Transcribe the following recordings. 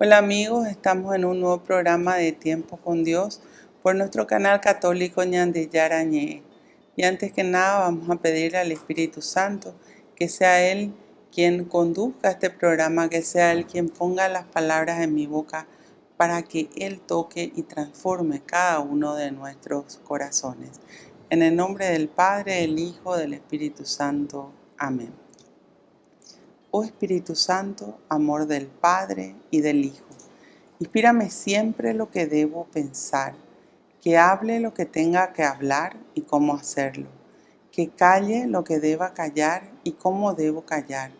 Hola amigos, estamos en un nuevo programa de Tiempo con Dios por nuestro canal católico Ñandeyarañe. Y antes que nada vamos a pedirle al Espíritu Santo que sea Él quien conduzca este programa, que sea Él quien ponga las palabras en mi boca para que Él toque y transforme cada uno de nuestros corazones. En el nombre del Padre, del Hijo, del Espíritu Santo. Amén. Oh Espíritu Santo, amor del Padre y del Hijo, inspírame siempre lo que debo pensar, que hable lo que tenga que hablar y cómo hacerlo, que calle lo que deba callar y cómo debo callar,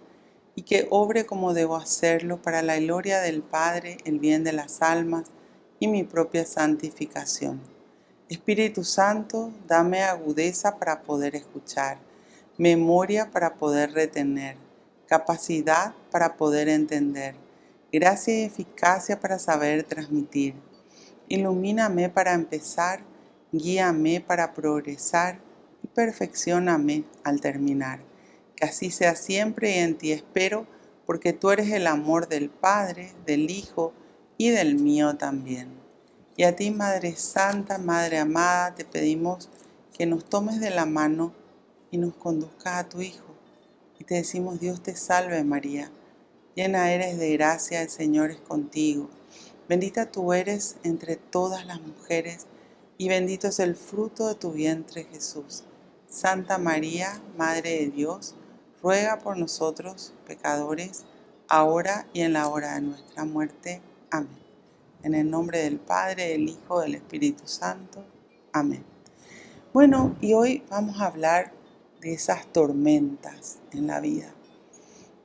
y que obre como debo hacerlo para la gloria del Padre, el bien de las almas y mi propia santificación. Espíritu Santo, dame agudeza para poder escuchar, memoria para poder retener, capacidad para poder entender, gracia y eficacia para saber transmitir. Ilumíname para empezar, guíame para progresar y perfeccióname al terminar. Que así sea siempre y en ti espero, porque tú eres el amor del Padre, del Hijo y del mío también. Y a ti, Madre Santa, Madre amada, te pedimos que nos tomes de la mano y nos conduzcas a tu Hijo. Y te decimos, Dios te salve María, llena eres de gracia, el Señor es contigo. Bendita tú eres entre todas las mujeres, y bendito es el fruto de tu vientre Jesús. Santa María, Madre de Dios, ruega por nosotros pecadores, ahora y en la hora de nuestra muerte. Amén. En el nombre del Padre, del Hijo, del Espíritu Santo. Amén. Bueno, y hoy vamos a hablar de esas tormentas en la vida,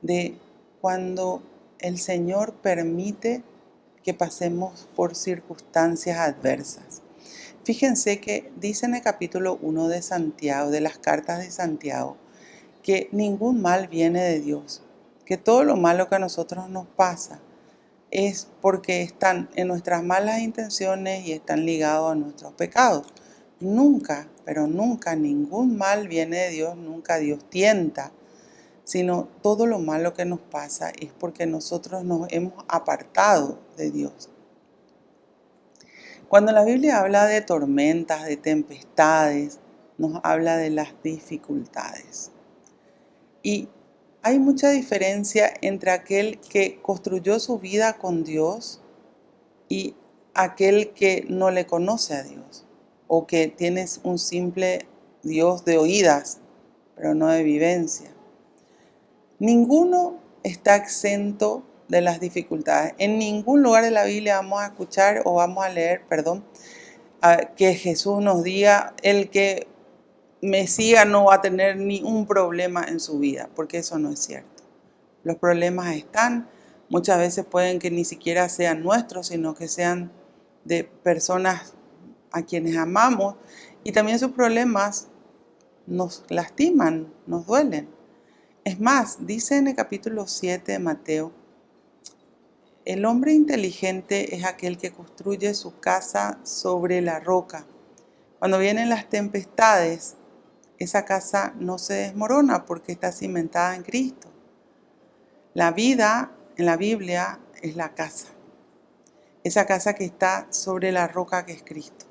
de cuando el Señor permite que pasemos por circunstancias adversas. Fíjense que dice en el capítulo 1 de Santiago, de las cartas de Santiago, que ningún mal viene de Dios, que todo lo malo que a nosotros nos pasa es porque están en nuestras malas intenciones y están ligados a nuestros pecados. Nunca, pero nunca ningún mal viene de Dios, nunca Dios tienta, sino todo lo malo que nos pasa es porque nosotros nos hemos apartado de Dios. Cuando la Biblia habla de tormentas, de tempestades, nos habla de las dificultades. Y hay mucha diferencia entre aquel que construyó su vida con Dios y aquel que no le conoce a Dios, o que tienes un simple Dios de oídas, pero no de vivencia. Ninguno está exento de las dificultades. En ningún lugar de la Biblia vamos a escuchar o vamos a leer, que Jesús nos diga, el que me siga no va a tener ni un problema en su vida, porque eso no es cierto. Los problemas están, muchas veces pueden que ni siquiera sean nuestros, sino que sean de personas a quienes amamos, y también sus problemas nos lastiman, nos duelen. Es más, dice en el capítulo 7 de Mateo, el hombre inteligente es aquel que construye su casa sobre la roca. Cuando vienen las tempestades, esa casa no se desmorona porque está cimentada en Cristo. La vida en la Biblia es la casa. Esa casa que está sobre la roca que es Cristo.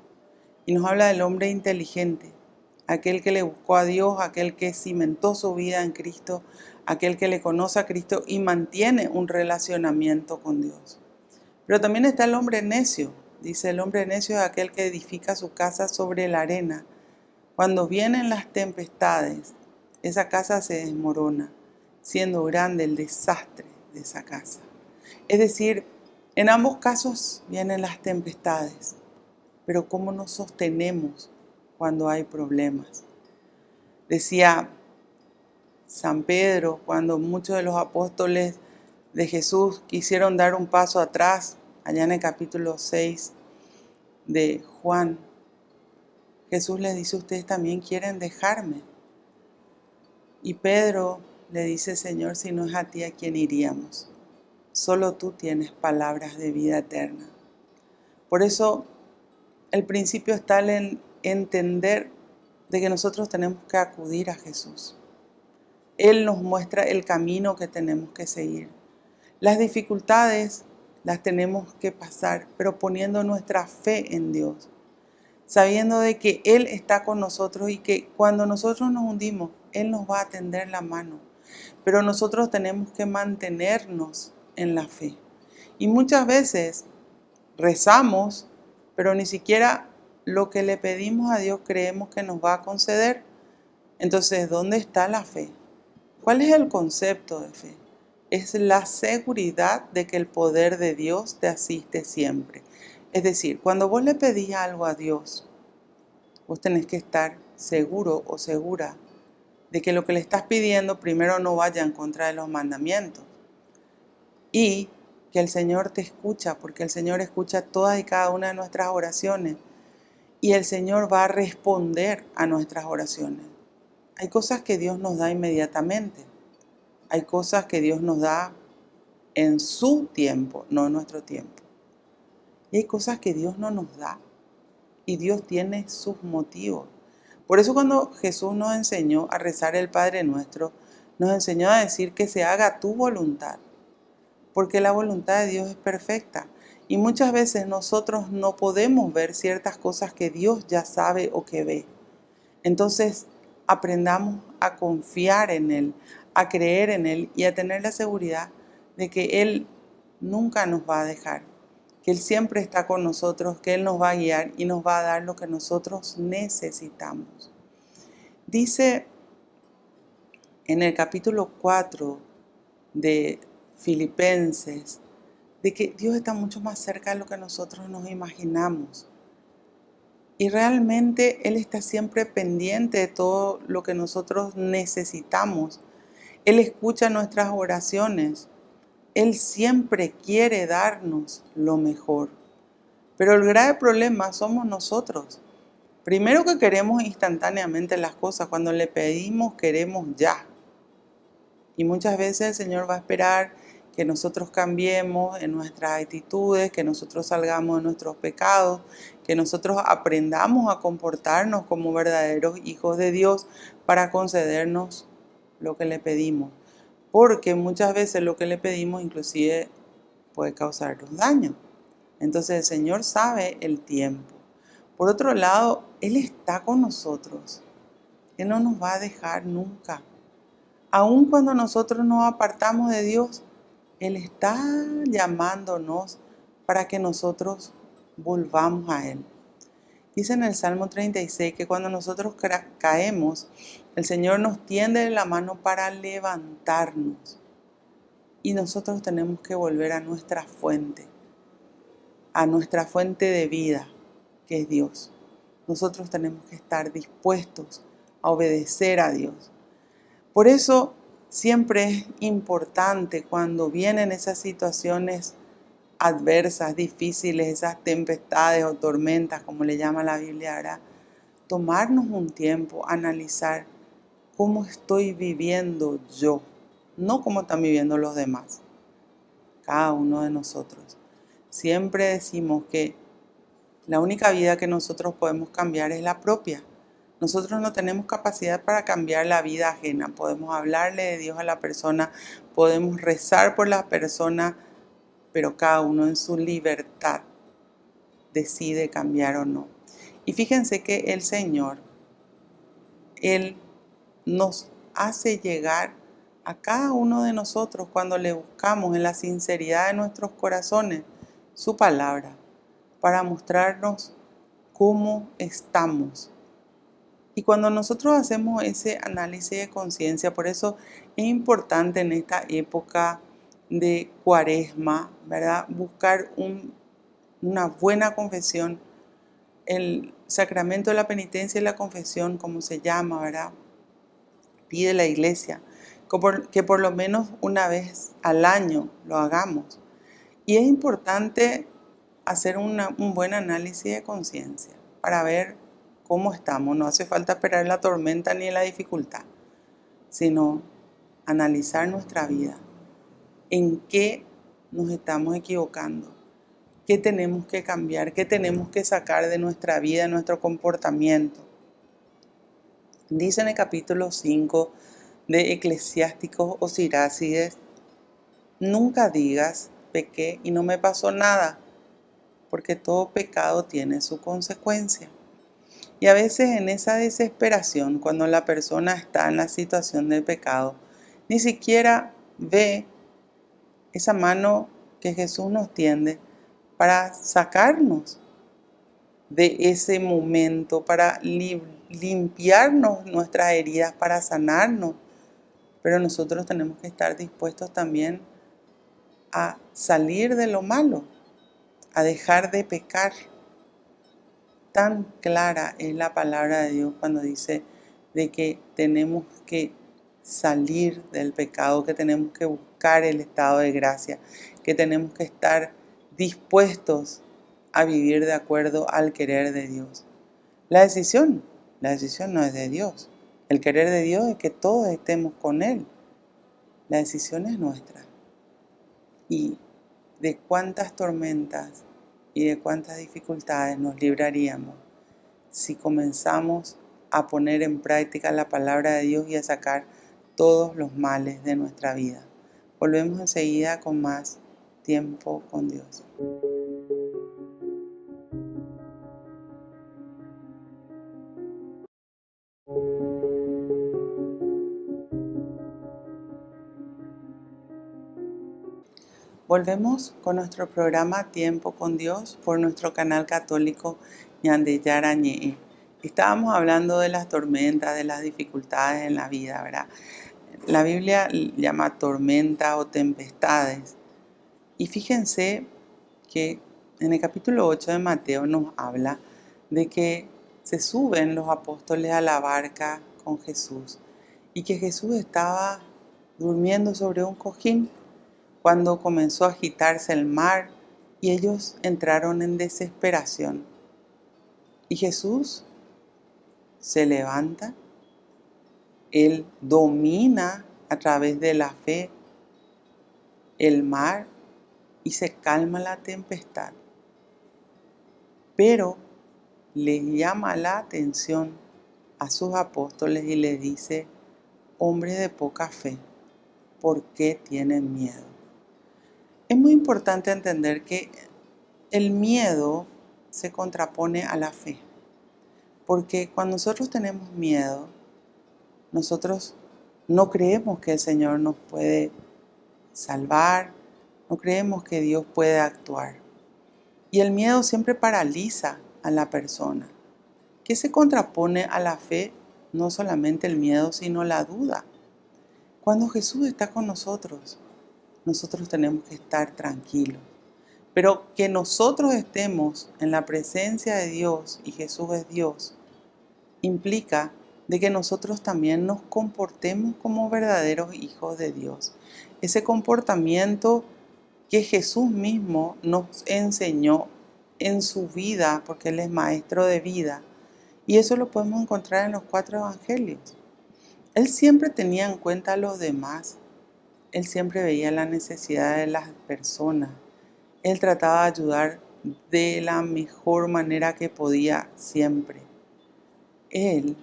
Y nos habla del hombre inteligente, aquel que le buscó a Dios, aquel que cimentó su vida en Cristo, aquel que le conoce a Cristo y mantiene un relacionamiento con Dios. Pero también está el hombre necio. Dice, el hombre necio es aquel que edifica su casa sobre la arena. Cuando vienen las tempestades, esa casa se desmorona, siendo grande el desastre de esa casa. Es decir, en ambos casos vienen las tempestades, pero ¿cómo nos sostenemos cuando hay problemas? Decía San Pedro, cuando muchos de los apóstoles de Jesús quisieron dar un paso atrás, allá en el capítulo 6 de Juan, Jesús les dice, ustedes también quieren dejarme. Y Pedro le dice, Señor, si no es a ti, ¿a quién iríamos? Solo tú tienes palabras de vida eterna. Por eso el principio está en entender de que nosotros tenemos que acudir a Jesús. Él nos muestra el camino que tenemos que seguir. Las dificultades las tenemos que pasar, pero poniendo nuestra fe en Dios, sabiendo de que Él está con nosotros y que cuando nosotros nos hundimos, Él nos va a tender la mano. Pero nosotros tenemos que mantenernos en la fe. Y muchas veces rezamos, pero ni siquiera lo que le pedimos a Dios creemos que nos va a conceder. Entonces, ¿dónde está la fe? ¿Cuál es el concepto de fe? Es la seguridad de que el poder de Dios te asiste siempre. Es decir, cuando vos le pedís algo a Dios, vos tenés que estar seguro o segura de que lo que le estás pidiendo primero no vaya en contra de los mandamientos y que el Señor te escucha, porque el Señor escucha todas y cada una de nuestras oraciones y el Señor va a responder a nuestras oraciones. Hay cosas que Dios nos da inmediatamente, hay cosas que Dios nos da en su tiempo, no en nuestro tiempo. Y hay cosas que Dios no nos da y Dios tiene sus motivos. Por eso cuando Jesús nos enseñó a rezar el Padre Nuestro, nos enseñó a decir que se haga tu voluntad, porque la voluntad de Dios es perfecta. Y muchas veces nosotros no podemos ver ciertas cosas que Dios ya sabe o que ve. Entonces aprendamos a confiar en Él, a creer en Él y a tener la seguridad de que Él nunca nos va a dejar, que Él siempre está con nosotros, que Él nos va a guiar y nos va a dar lo que nosotros necesitamos. Dice en el capítulo 4 de Filipenses de que Dios está mucho más cerca de lo que nosotros nos imaginamos. Y realmente Él está siempre pendiente de todo lo que nosotros necesitamos. Él escucha nuestras oraciones. Él siempre quiere darnos lo mejor. Pero el grave problema somos nosotros. Primero que queremos instantáneamente las cosas. Cuando le pedimos, queremos ya. Y muchas veces el Señor va a esperar que nosotros cambiemos en nuestras actitudes, que nosotros salgamos de nuestros pecados, que nosotros aprendamos a comportarnos como verdaderos hijos de Dios para concedernos lo que le pedimos. Porque muchas veces lo que le pedimos inclusive puede causarnos daño. Entonces el Señor sabe el tiempo. Por otro lado, Él está con nosotros. Él no nos va a dejar nunca. Aun cuando nosotros nos apartamos de Dios, Él está llamándonos para que nosotros volvamos a Él. Dice en el Salmo 36 que cuando nosotros caemos, el Señor nos tiende la mano para levantarnos. Y nosotros tenemos que volver a nuestra fuente de vida, que es Dios. Nosotros tenemos que estar dispuestos a obedecer a Dios. Por eso siempre es importante cuando vienen esas situaciones adversas, difíciles, esas tempestades o tormentas, como le llama la Biblia ahora, tomarnos un tiempo, analizar cómo estoy viviendo yo, no cómo están viviendo los demás, cada uno de nosotros. Siempre decimos que la única vida que nosotros podemos cambiar es la propia. Nosotros no tenemos capacidad para cambiar la vida ajena. Podemos hablarle de Dios a la persona, podemos rezar por la persona, pero cada uno en su libertad decide cambiar o no. Y fíjense que el Señor, Él nos hace llegar a cada uno de nosotros cuando le buscamos en la sinceridad de nuestros corazones su palabra para mostrarnos cómo estamos. Y cuando nosotros hacemos ese análisis de conciencia, por eso es importante en esta época de Cuaresma, ¿verdad? Buscar una buena confesión, el sacramento de la penitencia y la confesión, como se llama, ¿verdad? Pide la iglesia que por lo menos una vez al año lo hagamos. Y es importante hacer un buen análisis de conciencia para ver cómo estamos. No hace falta esperar la tormenta ni la dificultad, sino analizar nuestra vida. ¿En qué nos estamos equivocando? ¿Qué tenemos que cambiar? ¿Qué tenemos que sacar de nuestra vida, nuestro comportamiento? Dice en el capítulo 5 de Eclesiásticos o Sirácides: nunca digas, pequé y no me pasó nada, porque todo pecado tiene su consecuencia. Y a veces en esa desesperación, cuando la persona está en la situación de pecado, ni siquiera ve esa mano que Jesús nos tiende para sacarnos de ese momento, para limpiarnos nuestras heridas, para sanarnos. Pero nosotros tenemos que estar dispuestos también a salir de lo malo, a dejar de pecar. Tan clara es la palabra de Dios cuando dice de que tenemos que salir del pecado, que tenemos que buscar el estado de gracia, que tenemos que estar dispuestos a vivir de acuerdo al querer de Dios. La decisión no es de Dios. El querer de Dios es que todos estemos con Él. La decisión es nuestra. Y de cuántas tormentas y de cuántas dificultades nos libraríamos si comenzamos a poner en práctica la palabra de Dios y a sacar todos los males de nuestra vida. Volvemos enseguida con más tiempo con Dios. Volvemos con nuestro programa Tiempo con Dios por nuestro canal católico Ñandeyara Ñe'e. Estábamos hablando de las tormentas, de las dificultades en la vida, ¿verdad? La Biblia llama tormenta o tempestades. Y fíjense que en el capítulo 8 de Mateo nos habla de que se suben los apóstoles a la barca con Jesús y que Jesús estaba durmiendo sobre un cojín cuando comenzó a agitarse el mar y ellos entraron en desesperación. Y Jesús se levanta, Él domina a través de la fe el mar y se calma la tempestad. Pero les llama la atención a sus apóstoles y les dice: hombres de poca fe, ¿por qué tienen miedo? Es muy importante entender que el miedo se contrapone a la fe, porque cuando nosotros tenemos miedo, nosotros no creemos que el Señor nos puede salvar, no creemos que Dios puede actuar. Y el miedo siempre paraliza a la persona. ¿Qué se contrapone a la fe? No solamente el miedo, sino la duda. Cuando Jesús está con nosotros, nosotros tenemos que estar tranquilos. Pero que nosotros estemos en la presencia de Dios y Jesús es Dios, implica de que nosotros también nos comportemos como verdaderos hijos de Dios. Ese comportamiento que Jesús mismo nos enseñó en su vida, porque Él es maestro de vida. Y eso lo podemos encontrar en los 4 evangelios. Él siempre tenía en cuenta a los demás. Él siempre veía la necesidad de las personas. Él trataba de ayudar de la mejor manera que podía siempre. Él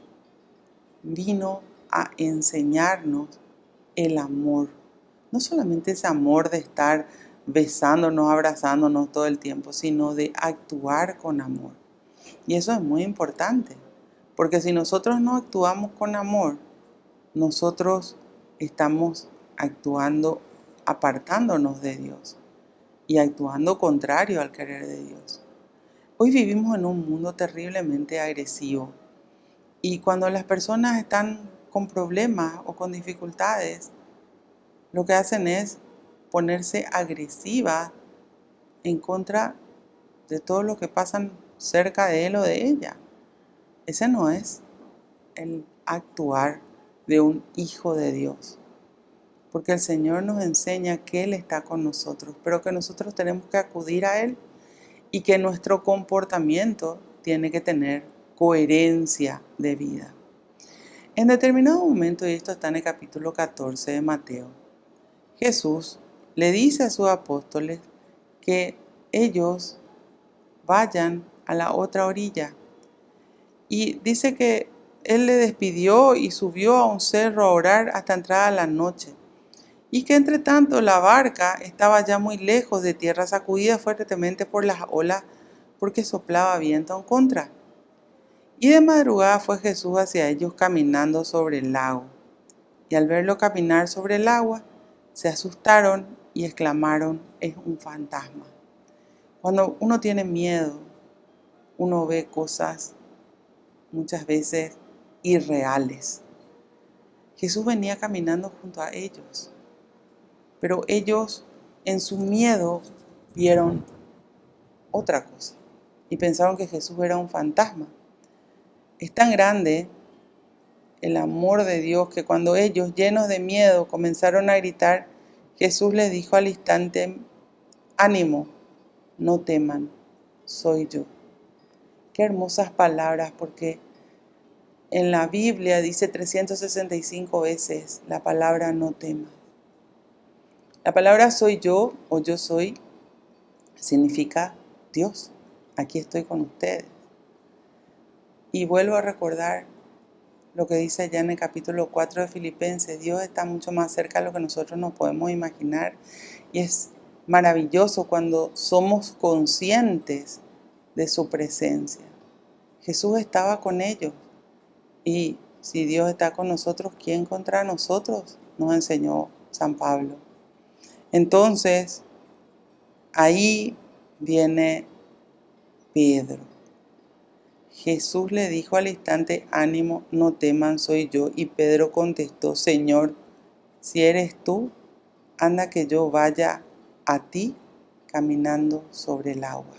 vino a enseñarnos el amor. No solamente ese amor de estar besándonos, abrazándonos todo el tiempo, sino de actuar con amor. Y eso es muy importante, porque si nosotros no actuamos con amor, nosotros estamos actuando apartándonos de Dios y actuando contrario al querer de Dios. Hoy vivimos en un mundo terriblemente agresivo y cuando las personas están con problemas o con dificultades, lo que hacen es ponerse agresivas en contra de todo lo que pasan cerca de él o de ella. Ese no es el actuar de un hijo de Dios. Porque el Señor nos enseña que Él está con nosotros, pero que nosotros tenemos que acudir a Él y que nuestro comportamiento tiene que tener coherencia de vida. En determinado momento, y esto está en el capítulo 14 de Mateo, Jesús le dice a sus apóstoles que ellos vayan a la otra orilla. Y dice que Él le despidió y subió a un cerro a orar hasta entrada la noche. y que entre tanto la barca estaba ya muy lejos de tierra, sacudida fuertemente por las olas, porque soplaba viento en contra. Y de madrugada fue Jesús hacia ellos caminando sobre el lago. Y al verlo caminar sobre el agua, se asustaron y exclamaron: es un fantasma. Cuando uno tiene miedo, uno ve cosas muchas veces irreales. Jesús venía caminando junto a ellos, pero ellos en su miedo vieron otra cosa y pensaron que Jesús era un fantasma. Es tan grande el amor de Dios que cuando ellos, llenos de miedo, comenzaron a gritar, Jesús les dijo al instante: ánimo, no teman, soy yo. Qué hermosas palabras, porque en la Biblia dice 365 veces la palabra no temas. La palabra soy yo o yo soy significa Dios, aquí estoy con ustedes. Y vuelvo a recordar lo que dice allá en el capítulo 4 de Filipenses: Dios está mucho más cerca de lo que nosotros nos podemos imaginar. Y es maravilloso cuando somos conscientes de su presencia. Jesús estaba con ellos. Y si Dios está con nosotros, ¿quién contra nosotros?, nos enseñó San Pablo. Entonces, ahí viene Pedro. Jesús le dijo al instante: ánimo, no teman, soy yo. Y Pedro contestó: Señor, si eres tú, anda que yo vaya a ti caminando sobre el agua.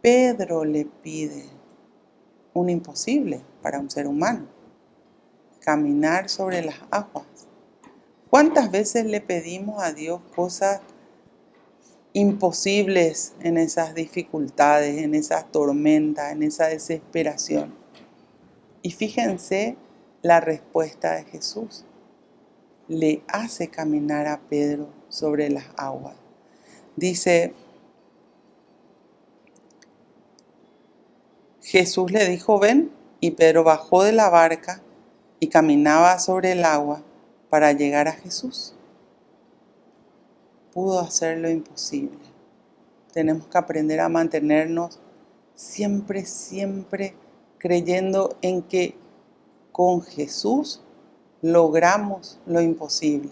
Pedro le pide un imposible para un ser humano: caminar sobre las aguas. ¿Cuántas veces le pedimos a Dios cosas imposibles en esas dificultades, en esas tormentas, en esa desesperación? Y fíjense la respuesta de Jesús. Le hace caminar a Pedro sobre las aguas. Dice, Jesús le dijo: ven, y Pedro bajó de la barca y caminaba sobre el agua para llegar a Jesús. Pudo hacer lo imposible. Tenemos que aprender a mantenernos siempre creyendo en que con Jesús logramos lo imposible.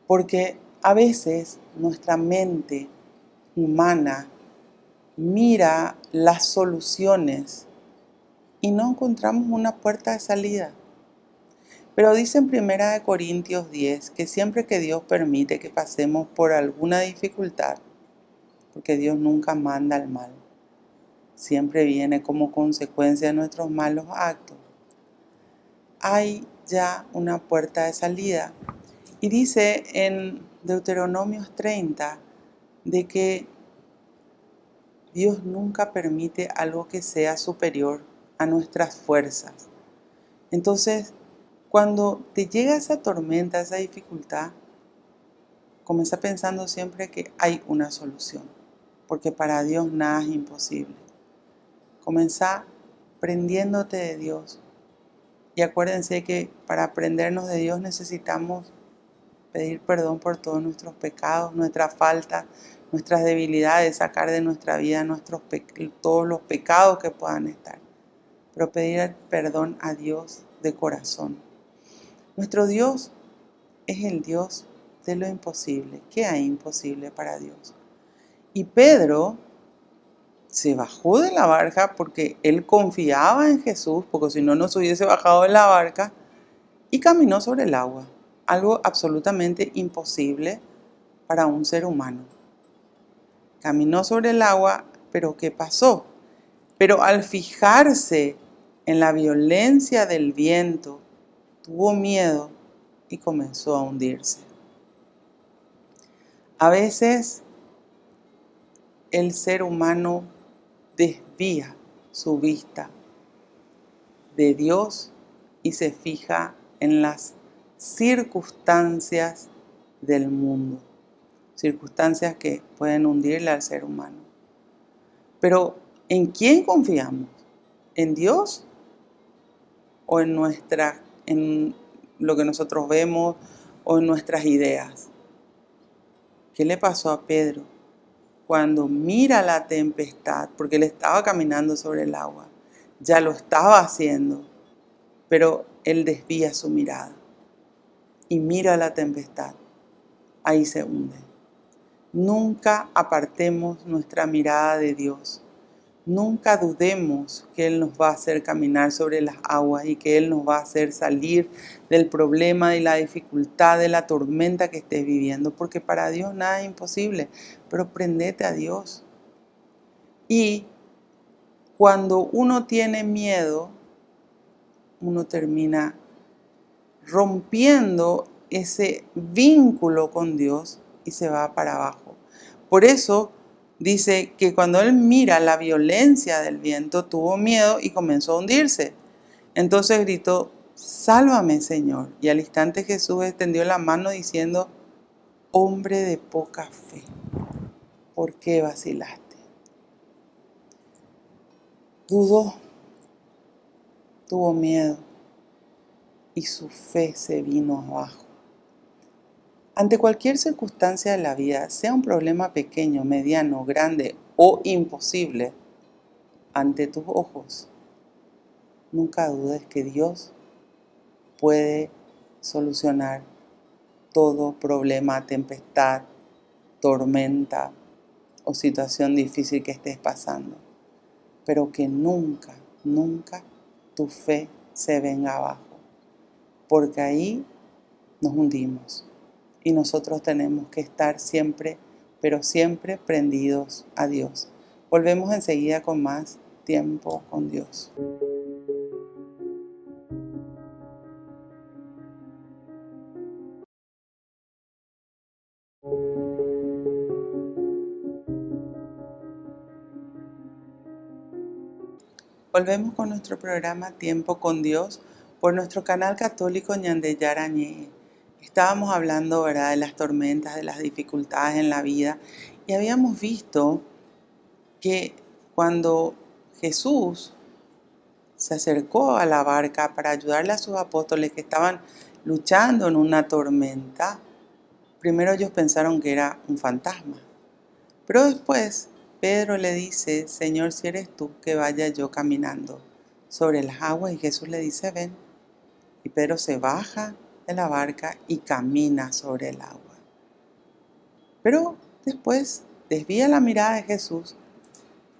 Porque a veces nuestra mente humana mira las soluciones y no encontramos una puerta de salida. Pero dice en 1 Corintios 10 que siempre que Dios permite que pasemos por alguna dificultad, porque Dios nunca manda el mal, siempre viene como consecuencia de nuestros malos actos, hay ya una puerta de salida. Y dice en Deuteronomios 30 de que Dios nunca permite algo que sea superior a nuestras fuerzas. Entonces, cuando te llega esa tormenta, esa dificultad, comienza pensando siempre que hay una solución, porque para Dios nada es imposible. Comienza aprendiéndote de Dios. Y acuérdense que para aprendernos de Dios necesitamos pedir perdón por todos nuestros pecados, nuestras faltas, nuestras debilidades, sacar de nuestra vida todos los pecados que puedan estar. Pero pedir perdón a Dios de corazón. Nuestro Dios es el Dios de lo imposible. ¿Qué hay imposible para Dios? Y Pedro se bajó de la barca porque él confiaba en Jesús, porque si no, no se hubiese bajado de la barca, y caminó sobre el agua. Algo absolutamente imposible para un ser humano. Caminó sobre el agua, pero ¿qué pasó? Pero al fijarse en la violencia del viento, tuvo miedo y comenzó a hundirse. A veces el ser humano desvía su vista de Dios y se fija en las circunstancias del mundo, circunstancias que pueden hundirle al ser humano. Pero ¿en quién confiamos? ¿En Dios o en lo que nosotros vemos o en nuestras ideas. ¿Qué le pasó a Pedro? Cuando mira la tempestad, porque él estaba caminando sobre el agua, ya lo estaba haciendo, pero él desvía su mirada y mira la tempestad, ahí se hunde. Nunca apartemos nuestra mirada de Dios. Nunca dudemos que Él nos va a hacer caminar sobre las aguas y que Él nos va a hacer salir del problema, de la dificultad, de la tormenta que estés viviendo, porque para Dios nada es imposible, pero prendete a Dios. Y cuando uno tiene miedo, uno termina rompiendo ese vínculo con Dios y se va para abajo. Por eso dice que cuando él mira la violencia del viento, tuvo miedo y comenzó a hundirse. Entonces gritó, sálvame, Señor. Y al instante Jesús extendió la mano diciendo, hombre de poca fe, ¿por qué vacilaste? Dudó, tuvo miedo y su fe se vino abajo. Ante cualquier circunstancia de la vida, sea un problema pequeño, mediano, grande o imposible, ante tus ojos, nunca dudes que Dios puede solucionar todo problema, tempestad, tormenta o situación difícil que estés pasando. Pero que nunca, nunca tu fe se venga abajo, porque ahí nos hundimos. Y nosotros tenemos que estar siempre, pero siempre prendidos a Dios. Volvemos enseguida con más tiempo con Dios. Volvemos con nuestro programa Tiempo con Dios por nuestro canal católico Ñande Yarañé. Estábamos hablando, ¿verdad?, de las tormentas, de las dificultades en la vida, y habíamos visto que cuando Jesús se acercó a la barca para ayudarle a sus apóstoles que estaban luchando en una tormenta, primero ellos pensaron que era un fantasma, pero después Pedro le dice, Señor, si eres tú, que vaya yo caminando sobre las aguas. Y Jesús le dice, ven. Y Pedro se baja de la barca y camina sobre el agua. Pero después desvía la mirada de Jesús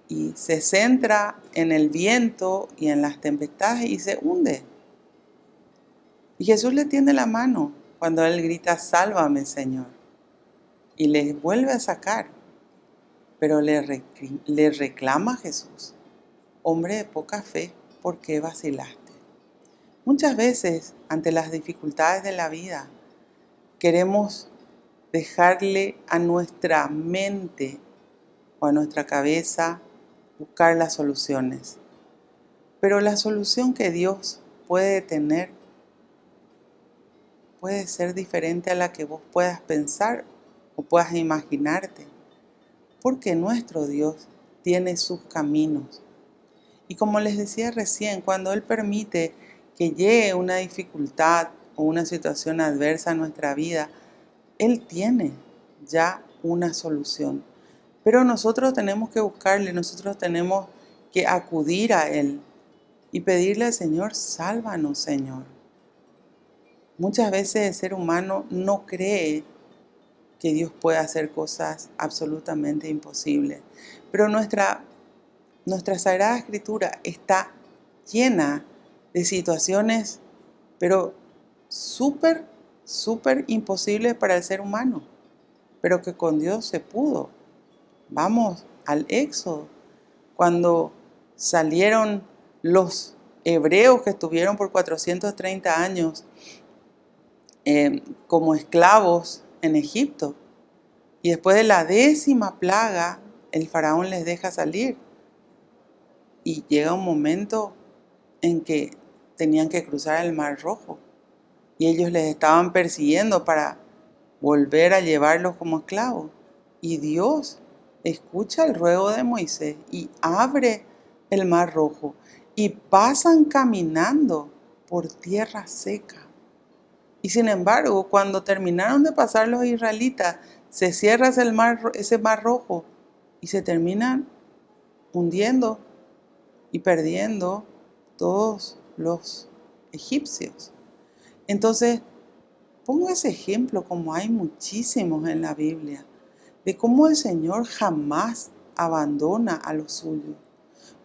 y se centra en el viento y en las tempestades y se hunde. Y Jesús le tiende la mano cuando él grita, sálvame, Señor. Y le vuelve a sacar. Pero le reclama a Jesús, hombre de poca fe, ¿por qué vacilaste? Muchas veces, ante las dificultades de la vida, queremos dejarle a nuestra mente o a nuestra cabeza buscar las soluciones. Pero la solución que Dios puede tener puede ser diferente a la que vos puedas pensar o puedas imaginarte. Porque nuestro Dios tiene sus caminos. Y como les decía recién, cuando Él permite que llegue una dificultad o una situación adversa a nuestra vida, Él tiene ya una solución. Pero nosotros tenemos que buscarle, nosotros tenemos que acudir a Él y pedirle al Señor, sálvanos, Señor. Muchas veces el ser humano no cree que Dios puede hacer cosas absolutamente imposibles. Pero nuestra Sagrada Escritura está llena de situaciones, pero súper imposibles para el ser humano, pero que con Dios se pudo. Vamos al Éxodo, cuando salieron los hebreos que estuvieron por 430 años como esclavos en Egipto. Y después de la 10ª plaga, el faraón les deja salir. Y llega un momento en que tenían que cruzar el Mar Rojo. Y ellos les estaban persiguiendo para volver a llevarlos como esclavos. Y Dios escucha el ruego de Moisés y abre el Mar Rojo. Y pasan caminando por tierra seca. Y sin embargo, cuando terminaron de pasar los israelitas, se cierra ese mar rojo y se terminan hundiendo y perdiendo todos los egipcios. Entonces, pongo ese ejemplo, como hay muchísimos en la Biblia, de cómo el Señor jamás abandona a los suyos.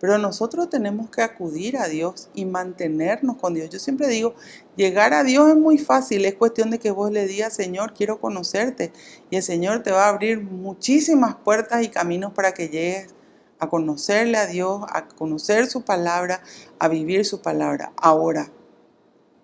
Pero nosotros tenemos que acudir a Dios y mantenernos con Dios. Yo siempre digo, llegar a Dios es muy fácil, es cuestión de que vos le digas, Señor, quiero conocerte. Y el Señor te va a abrir muchísimas puertas y caminos para que llegues a conocerle a Dios, a conocer su palabra, a vivir su palabra. Ahora,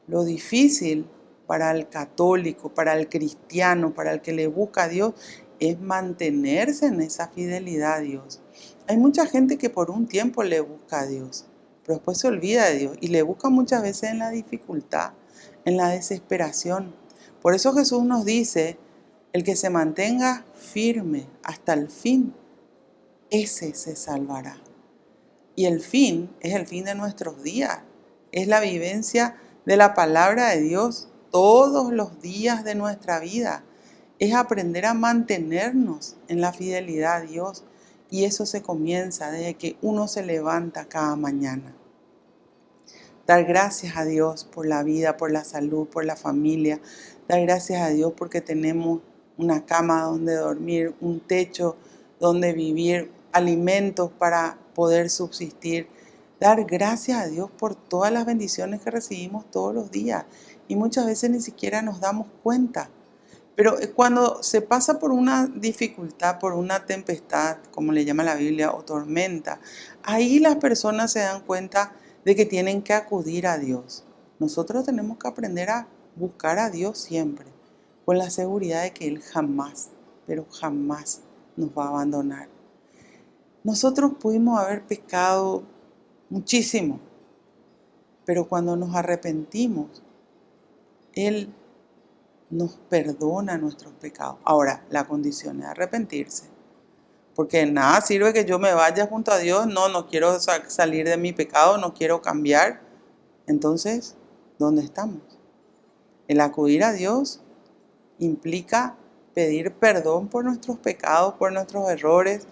lo difícil para el católico, para el cristiano, para el que le busca a Dios, es mantenerse en esa fidelidad a Dios. Hay mucha gente que por un tiempo le busca a Dios, pero después se olvida de Dios y le busca muchas veces en la dificultad, en la desesperación. Por eso Jesús nos dice, el que se mantenga firme hasta el fin, ese se salvará. Y el fin es el fin de nuestros días, es la vivencia de la palabra de Dios todos los días de nuestra vida. Es aprender a mantenernos en la fidelidad a Dios. Y eso se comienza desde que uno se levanta cada mañana. Dar gracias a Dios por la vida, por la salud, por la familia. Dar gracias a Dios porque tenemos una cama donde dormir, un techo donde vivir, alimentos para poder subsistir. Dar gracias a Dios por todas las bendiciones que recibimos todos los días. Y muchas veces ni siquiera nos damos cuenta. Pero cuando se pasa por una dificultad, por una tempestad, como le llama la Biblia, o tormenta, ahí las personas se dan cuenta de que tienen que acudir a Dios. Nosotros tenemos que aprender a buscar a Dios siempre, con la seguridad de que Él jamás, pero jamás nos va a abandonar. Nosotros pudimos haber pecado muchísimo, pero cuando nos arrepentimos, Él nos perdona nuestros pecados. Ahora, la condición es arrepentirse. Porque nada sirve que yo me vaya junto a Dios. No quiero salir de mi pecado, no quiero cambiar. Entonces, ¿dónde estamos? El acudir a Dios implica pedir perdón por nuestros pecados, por nuestros errores,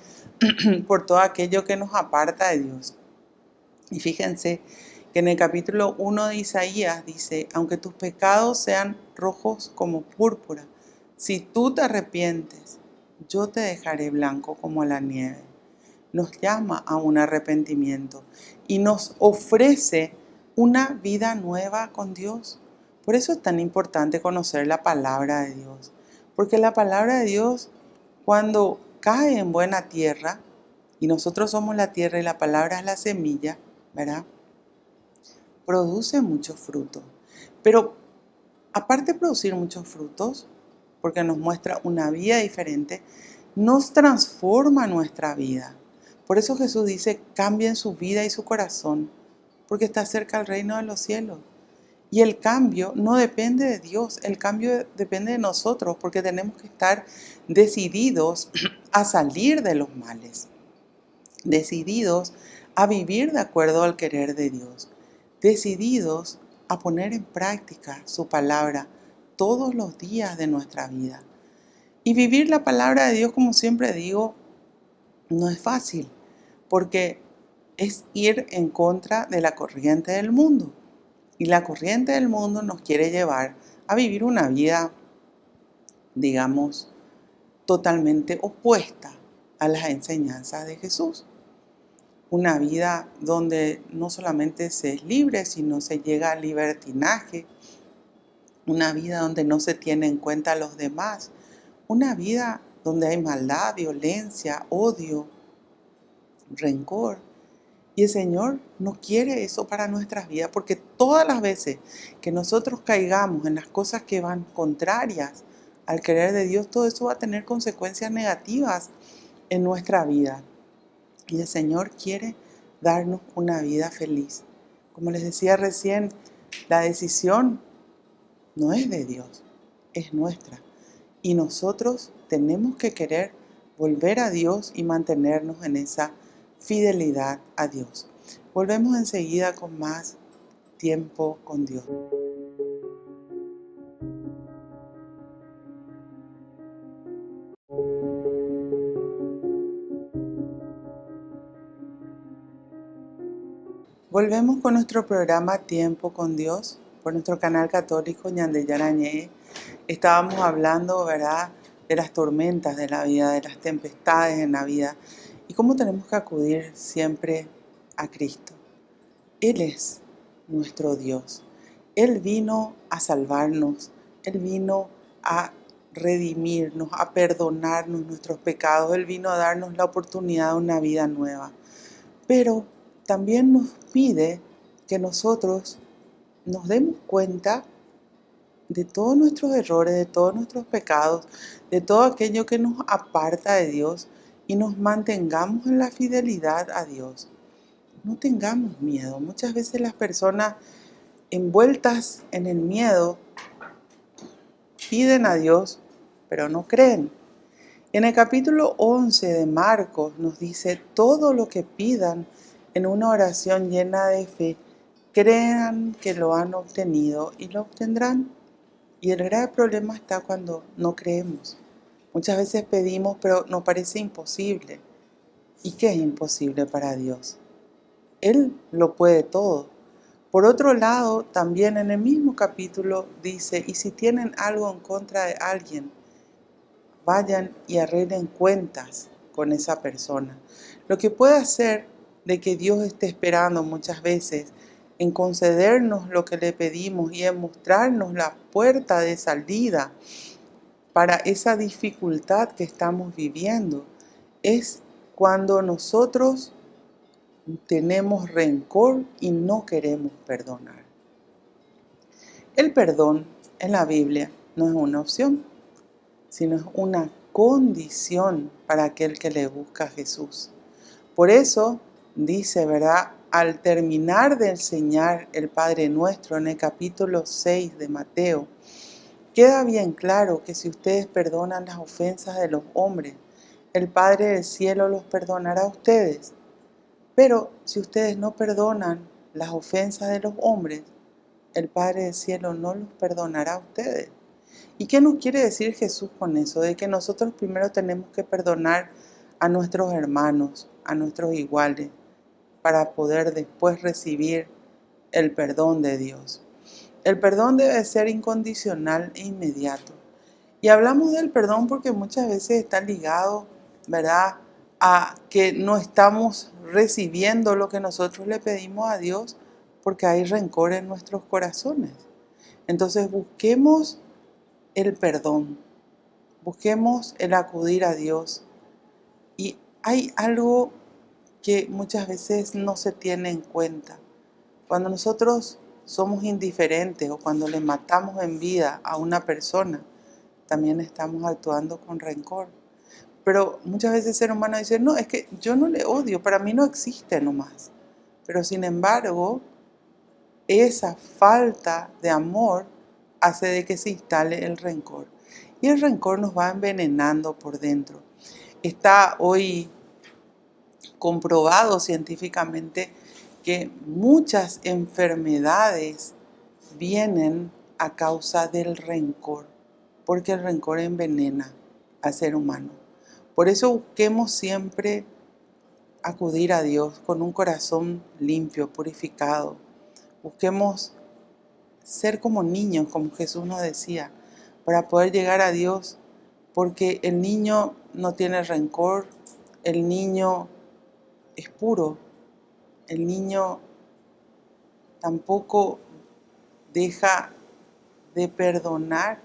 por todo aquello que nos aparta de Dios. Y fíjense que en el capítulo 1 de Isaías dice, aunque tus pecados sean rojos como púrpura, si tú te arrepientes, yo te dejaré blanco como la nieve. Nos llama a un arrepentimiento y nos ofrece una vida nueva con Dios. Por eso es tan importante conocer la palabra de Dios, porque la palabra de Dios, cuando cae en buena tierra, y nosotros somos la tierra y la palabra es la semilla, ¿verdad? Produce muchos frutos. Pero aparte de producir muchos frutos, porque nos muestra una vida diferente, nos transforma nuestra vida. Por eso Jesús dice, cambien su vida y su corazón, porque está cerca el reino de los cielos. Y el cambio no depende de Dios, el cambio depende de nosotros, porque tenemos que estar decididos a salir de los males, decididos a vivir de acuerdo al querer de Dios, decididos a poner en práctica su palabra todos los días de nuestra vida. Y vivir la palabra de Dios, como siempre digo, no es fácil, porque es ir en contra de la corriente del mundo. Y la corriente del mundo nos quiere llevar a vivir una vida, digamos, totalmente opuesta a las enseñanzas de Jesús. Una vida donde no solamente se es libre, sino se llega al libertinaje. Una vida donde no se tiene en cuenta a los demás. Una vida donde hay maldad, violencia, odio, rencor. Y el Señor no quiere eso para nuestras vidas, porque todas las veces que nosotros caigamos en las cosas que van contrarias al querer de Dios, todo eso va a tener consecuencias negativas en nuestra vida. Y el Señor quiere darnos una vida feliz. Como les decía recién, la decisión no es de Dios, es nuestra. Y nosotros tenemos que querer volver a Dios y mantenernos en esa fidelidad a Dios. Volvemos enseguida con más tiempo con Dios. Volvemos con nuestro programa Tiempo con Dios por nuestro canal católico Ñande Yarañé. Estábamos hablando, ¿verdad?, de las tormentas de la vida, de las tempestades en la vida y cómo tenemos que acudir siempre a Cristo. Él es nuestro Dios. Él vino a salvarnos, Él vino a redimirnos, a perdonarnos nuestros pecados, Él vino a darnos la oportunidad de una vida nueva. Pero también nos pide que nosotros nos demos cuenta de todos nuestros errores, de todos nuestros pecados, de todo aquello que nos aparta de Dios y nos mantengamos en la fidelidad a Dios. No tengamos miedo. Muchas veces las personas envueltas en el miedo piden a Dios, pero no creen. En el capítulo 11 de Marcos nos dice: todo lo que pidan en una oración llena de fe, crean que lo han obtenido y lo obtendrán. Y el grave problema está cuando no creemos. Muchas veces pedimos, pero nos parece imposible. ¿Y qué es imposible para Dios? Él lo puede todo. Por otro lado, también en el mismo capítulo dice: y si tienen algo en contra de alguien, vayan y arreglen cuentas con esa persona. Lo que puede hacer de que Dios esté esperando muchas veces en concedernos lo que le pedimos y en mostrarnos la puerta de salida para esa dificultad que estamos viviendo, es cuando nosotros tenemos rencor y no queremos perdonar. El perdón en la Biblia no es una opción, sino es una condición para aquel que le busca a Jesús. Por eso dice, ¿verdad?, al terminar de enseñar el Padre Nuestro en el capítulo 6 de Mateo, queda bien claro que si ustedes perdonan las ofensas de los hombres, el Padre del cielo los perdonará a ustedes. Pero si ustedes no perdonan las ofensas de los hombres, el Padre del cielo no los perdonará a ustedes. ¿Y qué nos quiere decir Jesús con eso? De que nosotros primero tenemos que perdonar a nuestros hermanos, a nuestros iguales, para poder después recibir el perdón de Dios. El perdón debe ser incondicional e inmediato. Y hablamos del perdón porque muchas veces está ligado, ¿verdad?, a que no estamos recibiendo lo que nosotros le pedimos a Dios porque hay rencor en nuestros corazones. Entonces busquemos el perdón, busquemos el acudir a Dios. Y hay algo que muchas veces no se tiene en cuenta. Cuando nosotros somos indiferentes o cuando le matamos en vida a una persona, también estamos actuando con rencor. Pero muchas veces el ser humano dice: no, es que yo no le odio, para mí no existe nomás. Pero sin embargo, esa falta de amor hace de que se instale el rencor. Y el rencor nos va envenenando por dentro. Está hoy comprobado científicamente que muchas enfermedades vienen a causa del rencor, porque el rencor envenena al ser humano. Por eso busquemos siempre acudir a Dios con un corazón limpio, purificado. Busquemos ser como niños, como Jesús nos decía, para poder llegar a Dios, porque el niño no tiene rencor, el niño es puro, el niño tampoco deja de perdonar,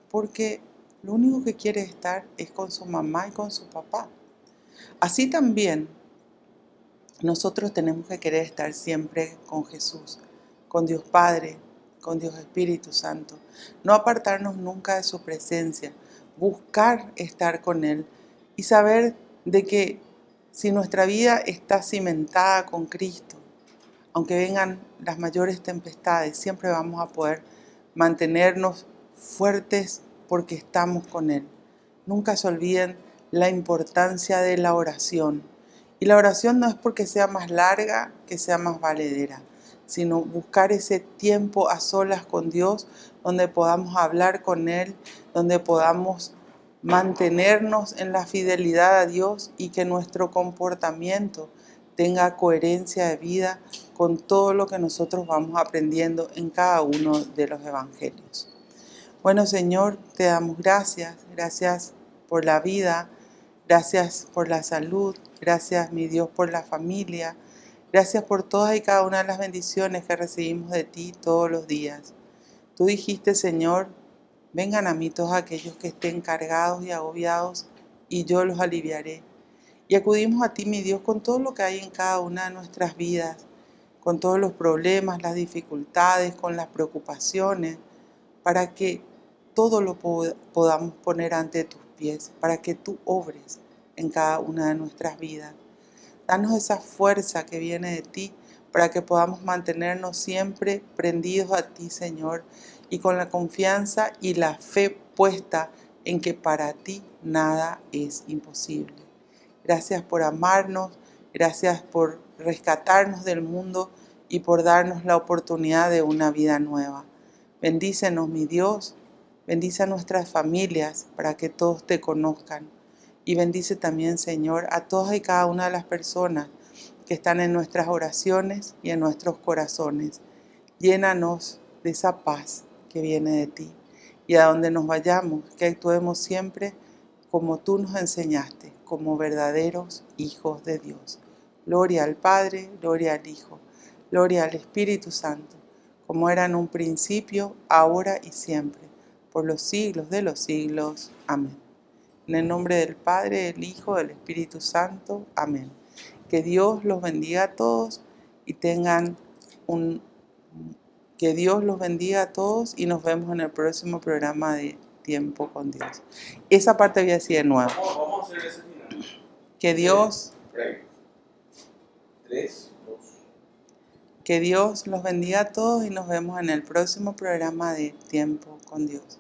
porque lo único que quiere estar es con su mamá y con su papá. Así también nosotros tenemos que querer estar siempre con Jesús, con Dios Padre, con Dios Espíritu Santo. No apartarnos nunca de su presencia, buscar estar con Él y saber de que si nuestra vida está cimentada con Cristo, aunque vengan las mayores tempestades, siempre vamos a poder mantenernos fuertes porque estamos con Él. Nunca se olviden la importancia de la oración. Y la oración no es porque sea más larga, que sea más valedera, sino buscar ese tiempo a solas con Dios, donde podamos hablar con Él, donde podamos mantenernos en la fidelidad a Dios y que nuestro comportamiento tenga coherencia de vida con todo lo que nosotros vamos aprendiendo en cada uno de los evangelios. Bueno, Señor, te damos gracias. Gracias por la vida. Gracias por la salud. Gracias, mi Dios, por la familia. Gracias por todas y cada una de las bendiciones que recibimos de ti todos los días. Tú dijiste, Señor, vengan a mí todos aquellos que estén cargados y agobiados, y yo los aliviaré. Y acudimos a ti, mi Dios, con todo lo que hay en cada una de nuestras vidas, con todos los problemas, las dificultades, con las preocupaciones, para que todo lo podamos poner ante tus pies, para que tú obres en cada una de nuestras vidas. Danos esa fuerza que viene de ti, para que podamos mantenernos siempre prendidos a ti, Señor, y con la confianza y la fe puesta en que para ti nada es imposible. Gracias por amarnos, gracias por rescatarnos del mundo y por darnos la oportunidad de una vida nueva. Bendícenos, mi Dios, bendice a nuestras familias para que todos te conozcan. Y bendice también, Señor, a todas y cada una de las personas que están en nuestras oraciones y en nuestros corazones. Llénanos de esa paz que viene de ti. Y a donde nos vayamos, que actuemos siempre como tú nos enseñaste, como verdaderos hijos de Dios. Gloria al Padre, gloria al Hijo, gloria al Espíritu Santo, como era en un principio, ahora y siempre, por los siglos de los siglos. Amén. En el nombre del Padre, del Hijo, del Espíritu Santo. Amén. Que Dios los bendiga a todos y que Dios los bendiga a todos y nos vemos en el próximo programa de Tiempo con Dios. Esa parte voy a decir de nuevo. Vamos a hacer ese final. Que Dios, 3, 2. que Dios los bendiga a todos y nos vemos en el próximo programa de Tiempo con Dios.